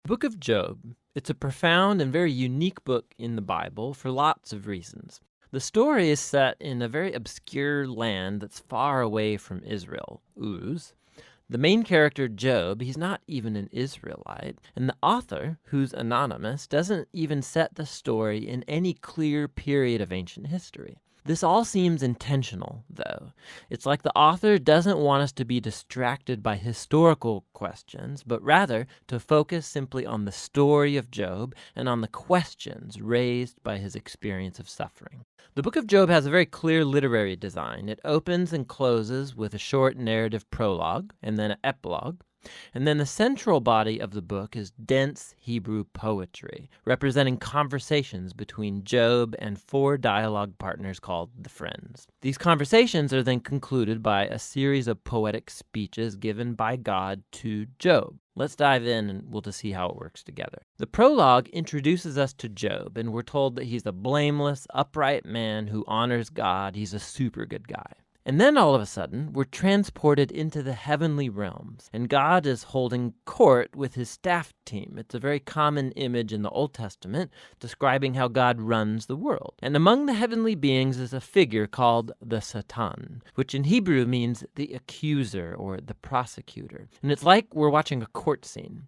The book of Job. It's a profound and very unique book in the Bible for lots of reasons. The story is set in a very obscure land that's far away from Israel, Uz. The main character, Job, he's not even an Israelite, and the author, who's anonymous, doesn't even set the story in any clear period of ancient history. This all seems intentional, though. It's like the author doesn't want us to be distracted by historical questions, but rather to focus simply on the story of Job and on the questions raised by his experience of suffering. The book of Job has a very clear literary design. It opens and closes with a short narrative prologue and then an epilogue. And then the central body of the book is dense Hebrew poetry, representing conversations between Job and four dialogue partners called the Friends. These conversations are then concluded by a series of poetic speeches given by God to Job. Let's dive in and we'll just see how it works together. The prologue introduces us to Job, and we're told that he's a blameless, upright man who honors God. He's a super good guy. And then all of a sudden, we're transported into the heavenly realms, and God is holding court with his staff team. It's a very common image in the Old Testament describing how God runs the world. And among the heavenly beings is a figure called the Satan, which in Hebrew means the accuser or the prosecutor. And it's like we're watching a court scene.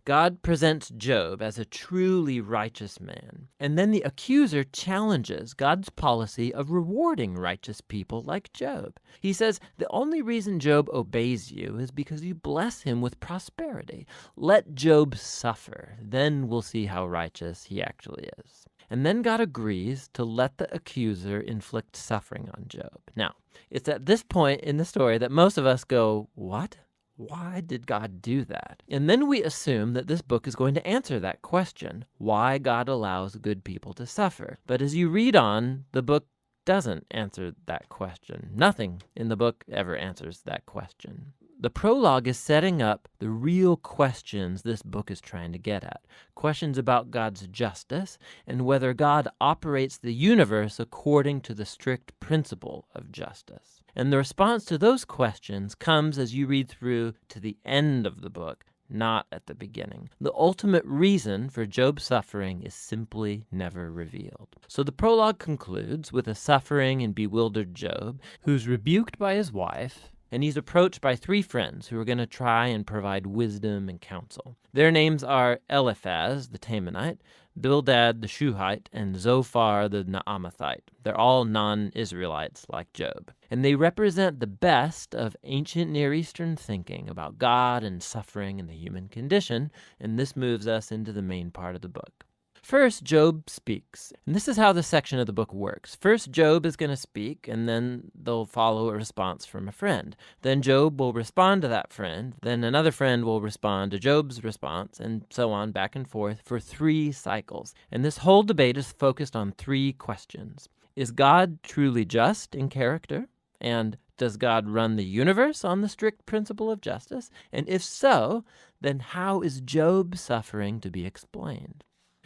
God presents Job as a truly righteous man, and then the accuser challenges God's policy of rewarding righteous people like Job. He says, the only reason Job obeys you is because you bless him with prosperity. Let Job suffer, then we'll see how righteous he actually is. And then God agrees to let the accuser inflict suffering on Job. Now, it's at this point in the story that most of us go, what? Why did God do that? And then we assume that this book is going to answer that question, why God allows good people to suffer. But as you read on, the book doesn't answer that question. Nothing in the book ever answers that question. The prologue is setting up the real questions this book is trying to get at. Questions about God's justice and whether God operates the universe according to the strict principle of justice. And the response to those questions comes as you read through to the end of the book, not at the beginning. The ultimate reason for Job's suffering is simply never revealed. So the prologue concludes with a suffering and bewildered Job, who's rebuked by his wife, and he's approached by three friends who are going to try and provide wisdom and counsel. Their names are Eliphaz, the Temanite, Bildad the Shuhite, and Zophar the Naamathite. They're all non-Israelites like Job. And they represent the best of ancient Near Eastern thinking about God and suffering and the human condition, and this moves us into the main part of the book. First, Job speaks, and this is how the section of the book works. First, Job is going to speak, and then they'll follow a response from a friend. Then Job will respond to that friend, then another friend will respond to Job's response, and so on back and forth for 3 cycles. And this whole debate is focused on 3 questions. Is God truly just in character? And does God run the universe on the strict principle of justice? And if so, then how is Job's suffering to be explained?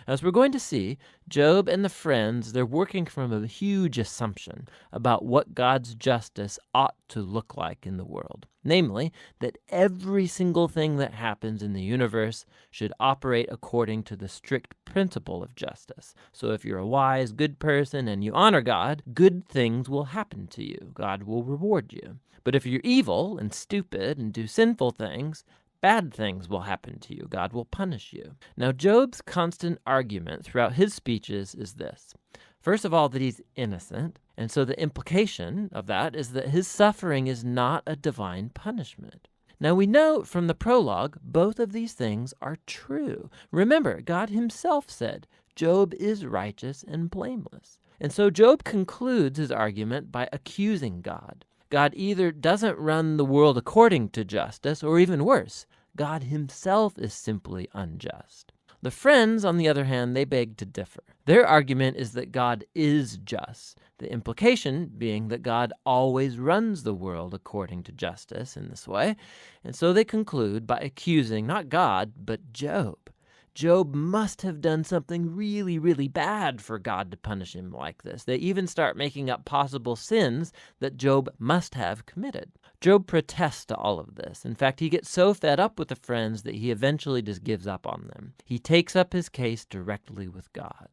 As we're going to see, Job and the friends, they're working from a huge assumption about what God's justice ought to look like in the world. Namely, that every single thing that happens in the universe should operate according to the strict principle of justice. So if you're a wise, good person and you honor God, good things will happen to you. God will reward you. But if you're evil and stupid and do sinful things, bad things will happen to you. God will punish you. Now, Job's constant argument throughout his speeches is this. First of all, that he's innocent, and so the implication of that is that his suffering is not a divine punishment. Now, we know from the prologue, both of these things are true. Remember, God himself said, Job is righteous and blameless. And so Job concludes his argument by accusing God. God either doesn't run the world according to justice, or even worse, God himself is simply unjust. The friends, on the other hand, they beg to differ. Their argument is that God is just, the implication being that God always runs the world according to justice in this way, and so they conclude by accusing not God, but Job. Job must have done something really, really bad for God to punish him like this. They even start making up possible sins that Job must have committed. Job protests to all of this. In fact, he gets so fed up with the friends that he eventually just gives up on them. He takes up his case directly with God.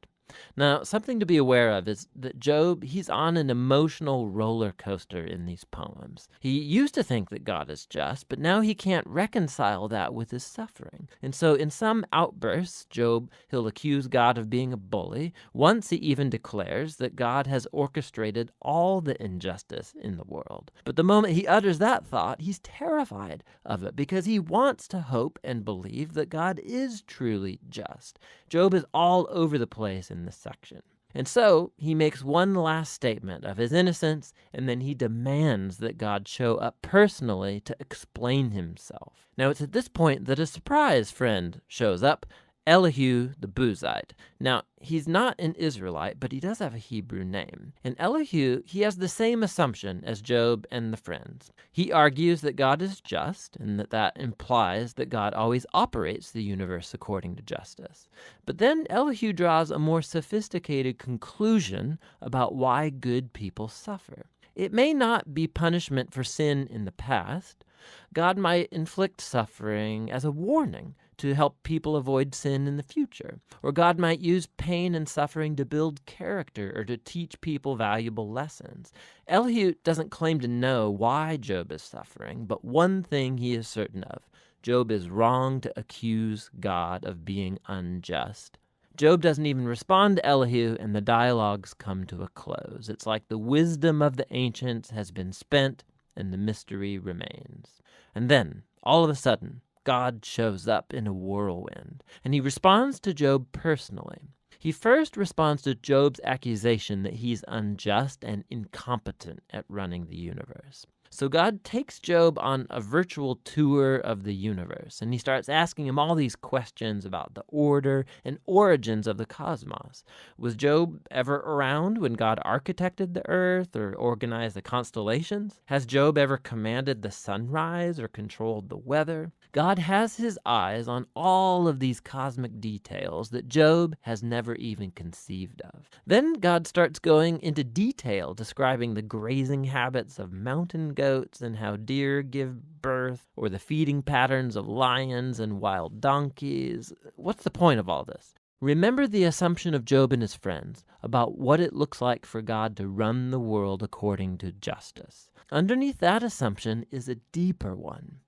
Now, something to be aware of is that Job, he's on an emotional roller coaster in these poems. He used to think that God is just, but now he can't reconcile that with his suffering. And so in some outbursts, Job, he'll accuse God of being a bully. Once he even declares that God has orchestrated all the injustice in the world. But the moment he utters that thought, he's terrified of it because he wants to hope and believe that God is truly just. Job is all over the place in this section. And so he makes one last statement of his innocence, and then he demands that God show up personally to explain himself. Now it's at this point that a surprise friend shows up, Elihu the Buzite. Now, he's not an Israelite, but he does have a Hebrew name. And Elihu, he has the same assumption as Job and the friends. He argues that God is just, and that implies that God always operates the universe according to justice. But then Elihu draws a more sophisticated conclusion about why good people suffer. It may not be punishment for sin in the past. God might inflict suffering as a warning to help people avoid sin in the future. Or God might use pain and suffering to build character or to teach people valuable lessons. Elihu doesn't claim to know why Job is suffering, but one thing he is certain of: Job is wrong to accuse God of being unjust. Job doesn't even respond to Elihu, and the dialogues come to a close. It's like the wisdom of the ancients has been spent, and the mystery remains. And then, all of a sudden, God shows up in a whirlwind, and he responds to Job personally. He first responds to Job's accusation that he's unjust and incompetent at running the universe. So God takes Job on a virtual tour of the universe, and he starts asking him all these questions about the order and origins of the cosmos. Was Job ever around when God architected the earth or organized the constellations? Has Job ever commanded the sunrise or controlled the weather? God has his eyes on all of these cosmic details that Job has never even conceived of. Then God starts going into detail describing the grazing habits of mountain goats and how deer give birth, or the feeding patterns of lions and wild donkeys. What's the point of all this? Remember the assumption of Job and his friends about what it looks like for God to run the world according to justice. Underneath that assumption is a deeper one,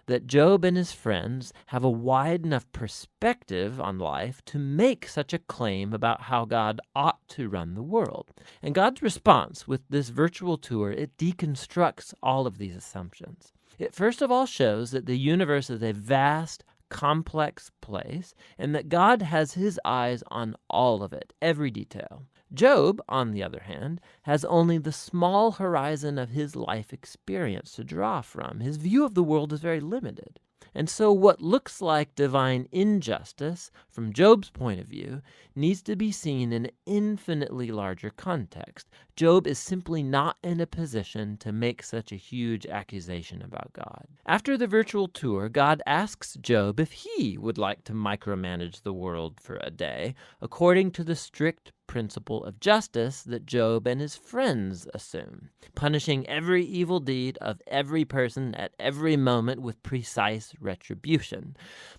that Job and his friends have a wide enough perspective on life to make such a claim about how God ought to run the world. And God's response with this virtual tour, it deconstructs all of these assumptions. It first of all shows that the universe is a vast, complex place, and that God has his eyes on all of it, every detail. Job, on the other hand, has only the small horizon of his life experience to draw from. His view of the world is very limited. And so what looks like divine injustice, from Job's point of view, needs to be seen in an infinitely larger context. Job is simply not in a position to make such a huge accusation about God. After the virtual tour, God asks Job if he would like to micromanage the world for a day, according to the strict principle of justice that Job and his friends assume, punishing every evil deed of every person at every moment with precise retribution.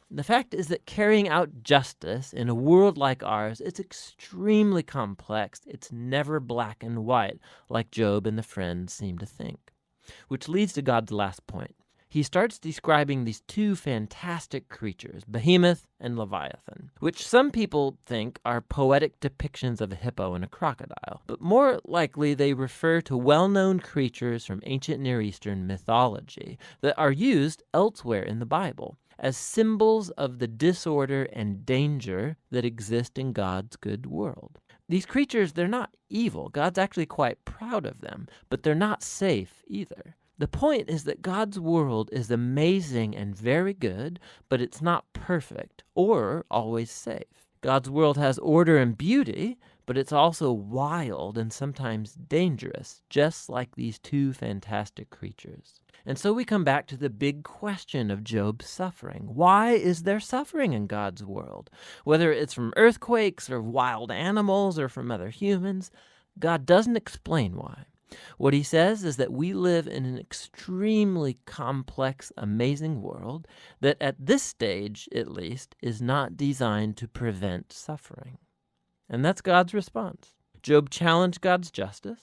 The fact is that carrying out justice in a world like ours, it's extremely complex. It's never black and white, like Job and the friends seem to think. Which leads to God's last point. He starts describing these two fantastic creatures, Behemoth and Leviathan, which some people think are poetic depictions of a hippo and a crocodile, but more likely they refer to well-known creatures from ancient Near Eastern mythology that are used elsewhere in the Bible as symbols of the disorder and danger that exist in God's good world. These creatures, they're not evil. God's actually quite proud of them, but they're not safe either. The point is that God's world is amazing and very good, but it's not perfect or always safe. God's world has order and beauty, but it's also wild and sometimes dangerous, just like these two fantastic creatures. And so we come back to the big question of Job's suffering. Why is there suffering in God's world? Whether it's from earthquakes or wild animals or from other humans, God doesn't explain why. What he says is that we live in an extremely complex, amazing world that at this stage, at least, is not designed to prevent suffering. And that's God's response. Job challenged God's justice.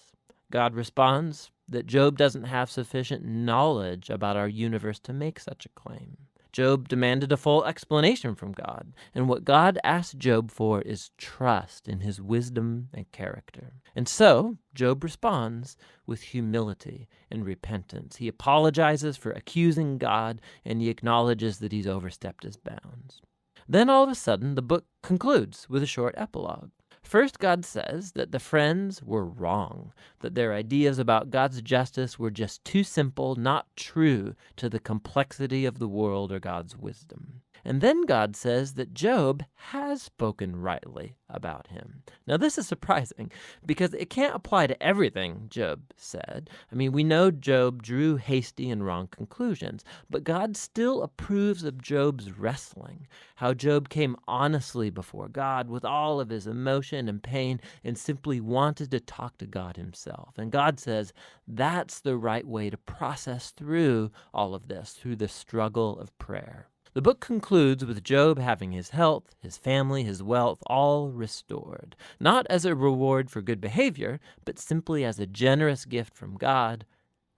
God responds that Job doesn't have sufficient knowledge about our universe to make such a claim. Job demanded a full explanation from God, and what God asked Job for is trust in his wisdom and character. And so, Job responds with humility and repentance. He apologizes for accusing God, and he acknowledges that he's overstepped his bounds. Then all of a sudden, the book concludes with a short epilogue. First, God says that the friends were wrong, that their ideas about God's justice were just too simple, not true to the complexity of the world or God's wisdom. And then God says that Job has spoken rightly about him. Now, this is surprising because it can't apply to everything Job said. I mean, we know Job drew hasty and wrong conclusions, but God still approves of Job's wrestling, how Job came honestly before God with all of his emotion and pain and simply wanted to talk to God himself. And God says that's the right way to process through all of this, through the struggle of prayer. The book concludes with Job having his health, his family, his wealth all restored, not as a reward for good behavior, but simply as a generous gift from God,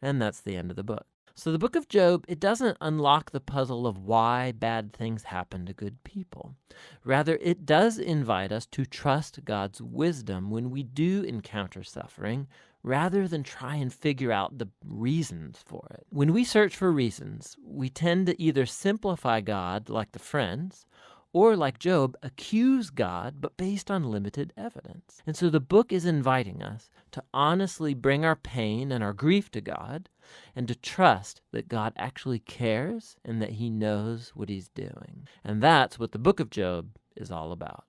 and that's the end of the book. So the book of Job, it doesn't unlock the puzzle of why bad things happen to good people. Rather, it does invite us to trust God's wisdom when we do encounter suffering, rather than try and figure out the reasons for it. When we search for reasons, we tend to either simplify God like the friends, or like Job, accuse God, but based on limited evidence. And so the book is inviting us to honestly bring our pain and our grief to God, and to trust that God actually cares and that he knows what he's doing. And that's what the book of Job is all about.